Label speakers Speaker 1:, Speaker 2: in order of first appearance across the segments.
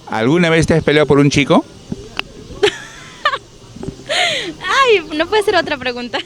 Speaker 1: ¿Alguna vez te has peleado por un chico?
Speaker 2: Ay, no puede ser otra pregunta.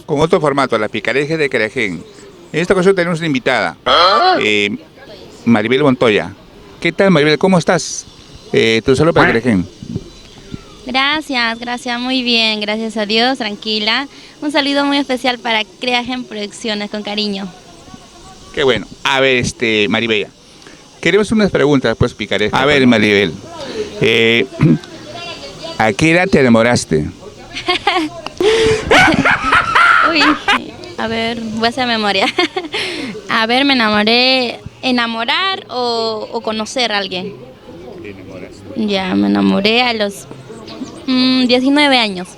Speaker 1: Con otro formato, las picarejas de Carajén. En esta ocasión tenemos una invitada, Maribel Montoya. ¿Qué tal, Maribel? ¿Cómo estás? Tu saludo para Carajén.
Speaker 2: Gracias, muy bien, gracias a Dios, tranquila. Un saludo muy especial para Creagen Producciones, con cariño.
Speaker 1: Qué bueno. A ver, Maribel, queremos unas preguntas, pues, picarejas. A ver, Maribel, ¿a qué edad te enamoraste?
Speaker 2: Uy, a ver, voy a hacer memoria. A ver, me enamoré. ¿Enamorar o conocer a alguien?
Speaker 1: ¿Te enamoraste?
Speaker 2: Ya, me enamoré a los 19 años.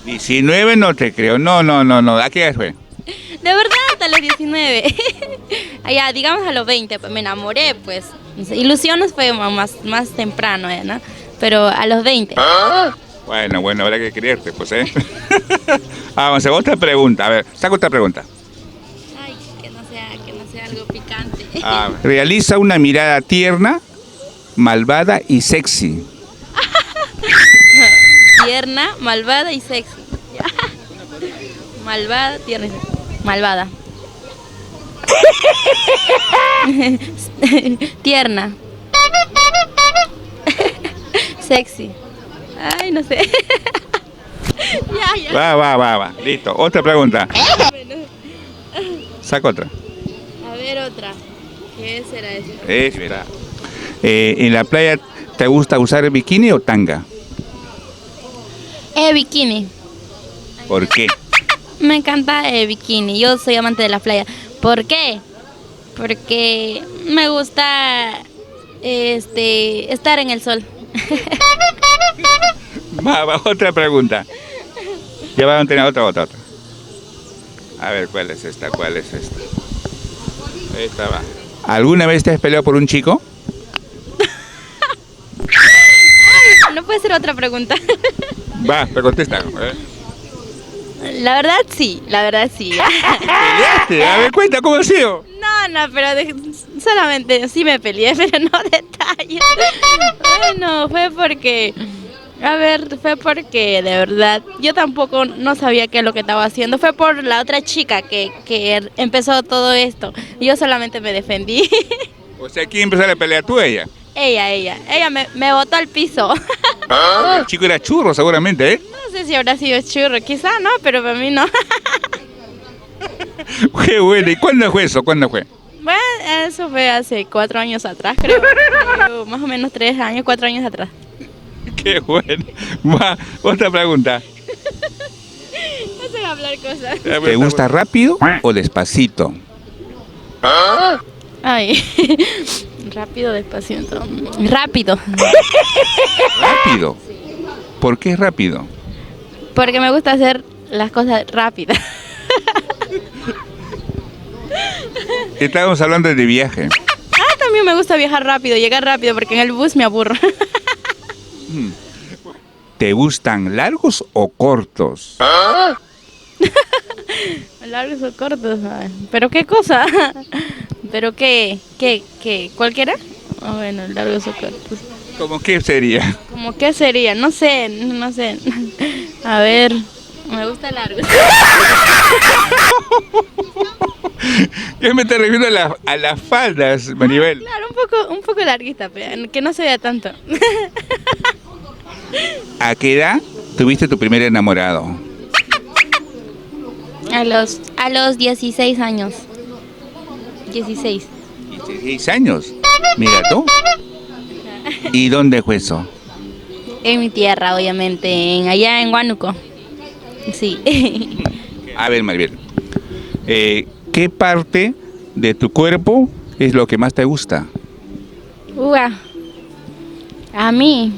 Speaker 1: 19 no te creo, no. ¿A qué edad fue?
Speaker 2: De verdad, hasta los 19. Ya, digamos a los 20, pues me enamoré, pues. Ilusiones fue más temprano, ¿no? Pero a los 20.
Speaker 1: Bueno, habrá que creerte, pues, ¿eh? Vamos a otra pregunta. A ver, saca otra pregunta.
Speaker 2: Ay, que no sea algo picante.
Speaker 1: Realiza una mirada tierna, malvada y sexy.
Speaker 2: Tierna, malvada y sexy. Malvada, tierna y sexy. Malvada. Tierna. Sexy. Ay, no sé. Ya.
Speaker 1: Va. Listo. Otra pregunta. Saca otra.
Speaker 2: A ver, otra. ¿Qué será eso?
Speaker 1: Espera. ¿En la playa te gusta usar bikini o tanga?
Speaker 2: Bikini.
Speaker 1: ¿Por qué?
Speaker 2: Me encanta bikini. Yo soy amante de la playa. ¿Por qué? Porque me gusta estar en el sol.
Speaker 1: Va, otra pregunta. Ya van a tener otra. A ver, ¿cuál es esta? Esta va. ¿Alguna vez te has peleado por un chico?
Speaker 2: No puede ser otra pregunta.
Speaker 1: Va, te contesta.
Speaker 2: La verdad sí.
Speaker 1: ¿Peleaste? A ver, cuenta, ¿cómo ha sido?
Speaker 2: No, pero solamente sí me peleé, pero no detalles. Bueno, fue porque de verdad, yo tampoco no sabía qué es lo que estaba haciendo. Fue por la otra chica que empezó todo esto. Yo solamente me defendí.
Speaker 1: O sea, ¿quién empezó la pelea? ¿Tú o ella?
Speaker 2: Ella me botó al piso.
Speaker 1: El chico era churro, seguramente, ¿eh?
Speaker 2: No sé si habrá sido churro, quizá no, pero para mí no.
Speaker 1: Qué bueno, ¿y cuándo fue eso? ¿Cuándo fue?
Speaker 2: Bueno, eso fue hace 4 años atrás, creo. Más o menos 4 años atrás.
Speaker 1: Qué bueno. Va, otra pregunta.
Speaker 2: No sé hablar cosas.
Speaker 1: ¿Te gusta rápido o despacito?
Speaker 2: Ay, rápido, despacito. Rápido.
Speaker 1: ¿Rápido? ¿Por qué rápido?
Speaker 2: Porque me gusta hacer las cosas rápidas.
Speaker 1: Estábamos hablando de viaje.
Speaker 2: También me gusta viajar rápido, llegar rápido, porque en el bus me aburro.
Speaker 1: ¿Te gustan largos o cortos?
Speaker 2: Largos o cortos, ay, ¿pero qué cosa? ¿Pero qué? ¿Cualquiera? Bueno, largos o cortos.
Speaker 1: ¿Cómo qué sería?
Speaker 2: ¿Cómo qué sería? No sé. A ver, me gusta largo.
Speaker 1: Yo me estoy refiriendo a las faldas, Maribel.
Speaker 2: Claro, un poco larguita, pero que no se vea tanto.
Speaker 1: ¿A qué edad tuviste tu primer enamorado?
Speaker 2: A los 16 años. 16.
Speaker 1: 16 años. Mira tú. ¿Y dónde fue eso?
Speaker 2: En mi tierra, obviamente, allá en Huánuco. Sí.
Speaker 1: A ver, Maribel, ¿qué parte de tu cuerpo es lo que más te gusta?
Speaker 2: Ua. A mí.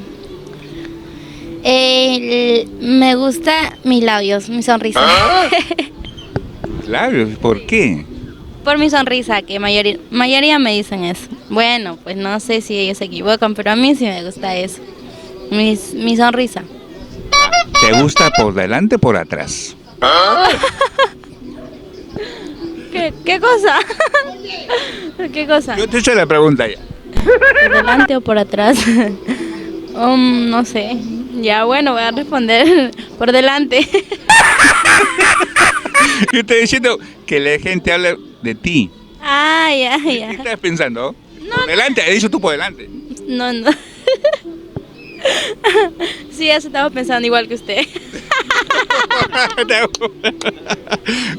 Speaker 2: Me gusta mis labios, mi sonrisa.
Speaker 1: Labios, ¿por qué?
Speaker 2: Por mi sonrisa, que mayoría me dicen eso. Bueno, pues no sé si ellos se equivocan, pero a mí sí me gusta eso. Mi sonrisa.
Speaker 1: ¿Te gusta por delante o por atrás?
Speaker 2: ¿Qué cosa? ¿Qué cosa?
Speaker 1: Yo te he hecho la pregunta ya.
Speaker 2: ¿Por delante o por atrás? No sé. Ya bueno, voy a responder por delante.
Speaker 1: Yo estoy diciendo que la gente habla de ti.
Speaker 2: Ah, ya,
Speaker 1: ¿Qué
Speaker 2: ya.
Speaker 1: estás pensando? Por delante, he dicho tú por delante.
Speaker 2: No, no. Sí, eso estaba pensando igual que usted.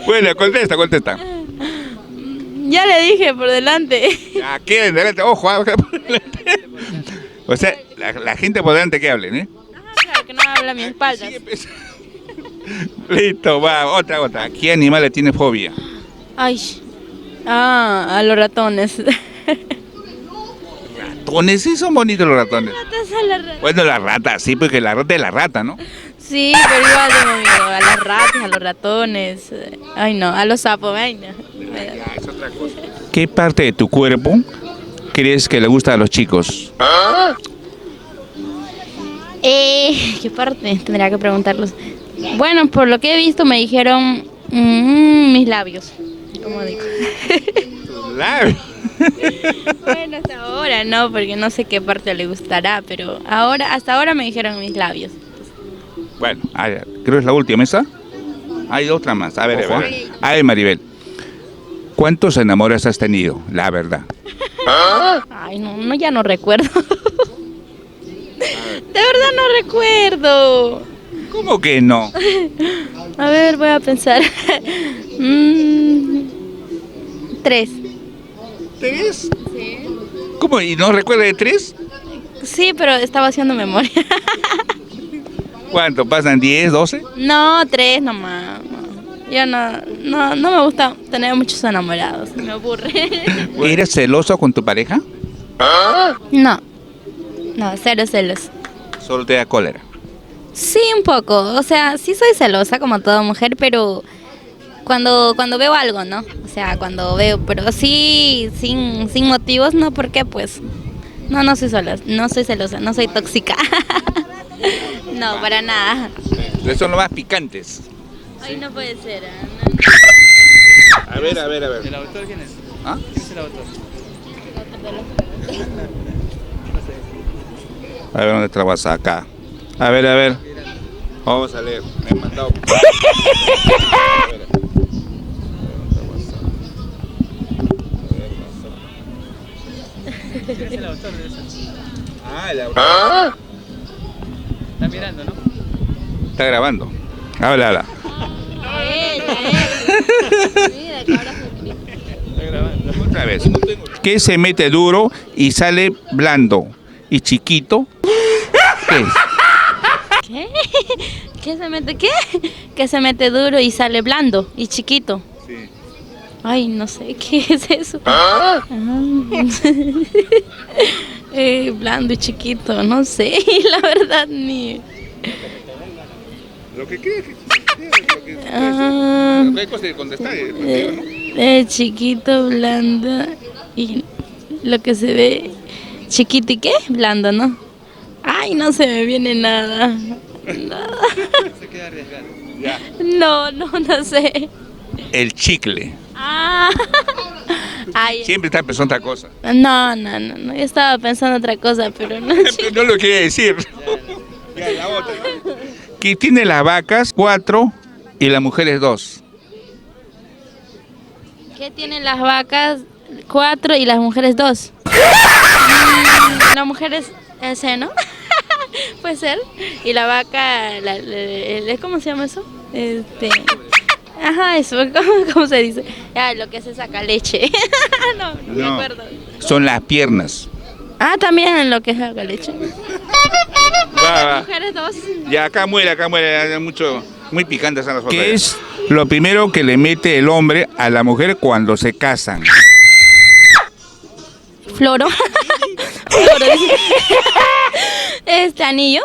Speaker 1: Bueno, contesta.
Speaker 2: Ya le dije por delante.
Speaker 1: Aquí en delante, ojo, por delante. O sea, la gente por delante que hablen, ¿eh?
Speaker 2: Claro que no habla a mi espalda.
Speaker 1: Sigue pensando. Listo, va, otra. ¿Qué animal le tiene fobia?
Speaker 2: Ay. A los ratones.
Speaker 1: ¿Ratones? Sí, son bonitos los ratones.
Speaker 2: Ratas a las ratas.
Speaker 1: Bueno, la rata, sí, porque la rata es la rata, ¿no?
Speaker 2: Sí, pero igual tengo miedo a las ratas, a los ratones. Ay, no, a los sapos, ay, no.
Speaker 1: Ya, es otra cosa. ¿Qué parte de tu cuerpo crees que le gusta a los chicos?
Speaker 2: ¿Qué parte? Tendría que preguntarlos. Bueno, por lo que he visto me dijeron mis labios, como digo.
Speaker 1: Labios.
Speaker 2: Bueno, hasta ahora no, porque no sé qué parte le gustará, pero hasta ahora me dijeron mis labios.
Speaker 1: Bueno, creo que es la última esa. Hay otra más. A ver. A ver, Maribel. ¿Cuántos enamoros has tenido? La verdad.
Speaker 2: Ay, no, ya no recuerdo. De verdad no recuerdo.
Speaker 1: ¿Cómo que no?
Speaker 2: A ver, voy a pensar. 3.
Speaker 1: ¿Tres?
Speaker 2: Sí.
Speaker 1: ¿Cómo? ¿Y no recuerda de tres?
Speaker 2: Sí, pero estaba haciendo memoria.
Speaker 1: ¿Cuánto? ¿Pasan 10, 12?
Speaker 2: No, 3 nomás. Yo no me gusta tener muchos enamorados. Me aburre.
Speaker 1: ¿Eres celoso con tu pareja?
Speaker 2: No, cero celos.
Speaker 1: Solo te da cólera.
Speaker 2: Sí, un poco. O sea, sí soy celosa como toda mujer, pero cuando veo algo, ¿no? O sea, cuando veo, pero sí, sin motivos, no, porque pues, no soy celosa, no soy tóxica. No, para nada.
Speaker 1: Esos son los más picantes.
Speaker 2: Ay, no puede ser.
Speaker 1: A ver.
Speaker 3: ¿El autor quién es?
Speaker 1: ¿Ah?
Speaker 3: ¿Quién es el autor?
Speaker 1: A ver, ¿dónde trabajas? Acá. A ver. Vamos a leer. Me han mandado.
Speaker 3: ¿Quién es el autor de eso?
Speaker 1: El autor.
Speaker 3: Está mirando, ¿no?
Speaker 1: Está grabando. Habla.
Speaker 2: Mira, que ahora se
Speaker 3: Está grabando.
Speaker 1: Otra vez. ¿Qué se mete duro y sale blando y chiquito? ¿Qué es?
Speaker 2: ¿Qué? ¿Qué se mete qué? Que se mete duro y sale blando y chiquito.
Speaker 1: Sí.
Speaker 2: Ay, no sé, ¿qué es eso? Blando y chiquito, no sé, la verdad ni.
Speaker 1: Lo que crees. Hay cosas que contestar.
Speaker 2: Chiquito, blando y lo que se ve chiquito y qué, blando, ¿no? Ay, no se me viene nada.
Speaker 3: Se queda arriesgando.
Speaker 2: No sé.
Speaker 1: El chicle.
Speaker 2: Ah. Ay,
Speaker 1: Siempre está pensando otra cosa.
Speaker 2: no, yo estaba pensando otra cosa, pero no.
Speaker 1: No lo quería decir. Ya, la otra. Que tiene las vacas 4 y las mujeres 2.
Speaker 2: ¿Qué tienen las vacas 4 y las mujeres 2? Las mujeres, ese, ¿no? Puede ser. Y la vaca, ¿cómo se llama eso? Ajá, eso, ¿cómo se dice? Lo que se saca leche. No me acuerdo.
Speaker 1: Son las piernas.
Speaker 2: Ah, también lo que se saca leche.
Speaker 1: Va.
Speaker 2: Mujeres 2.
Speaker 1: Ya acá muere, muy picantes son las cosas. ¿Qué es lo primero que le mete el hombre a la mujer cuando se casan?
Speaker 2: Floro. Floro, dice. Este anillo.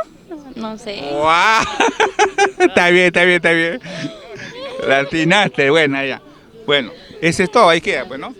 Speaker 2: No sé.
Speaker 1: ¡Guau! Está bien, está bien, está bien. La atinaste, buena ya. Bueno, ese es todo, ahí queda, pues, ¿no?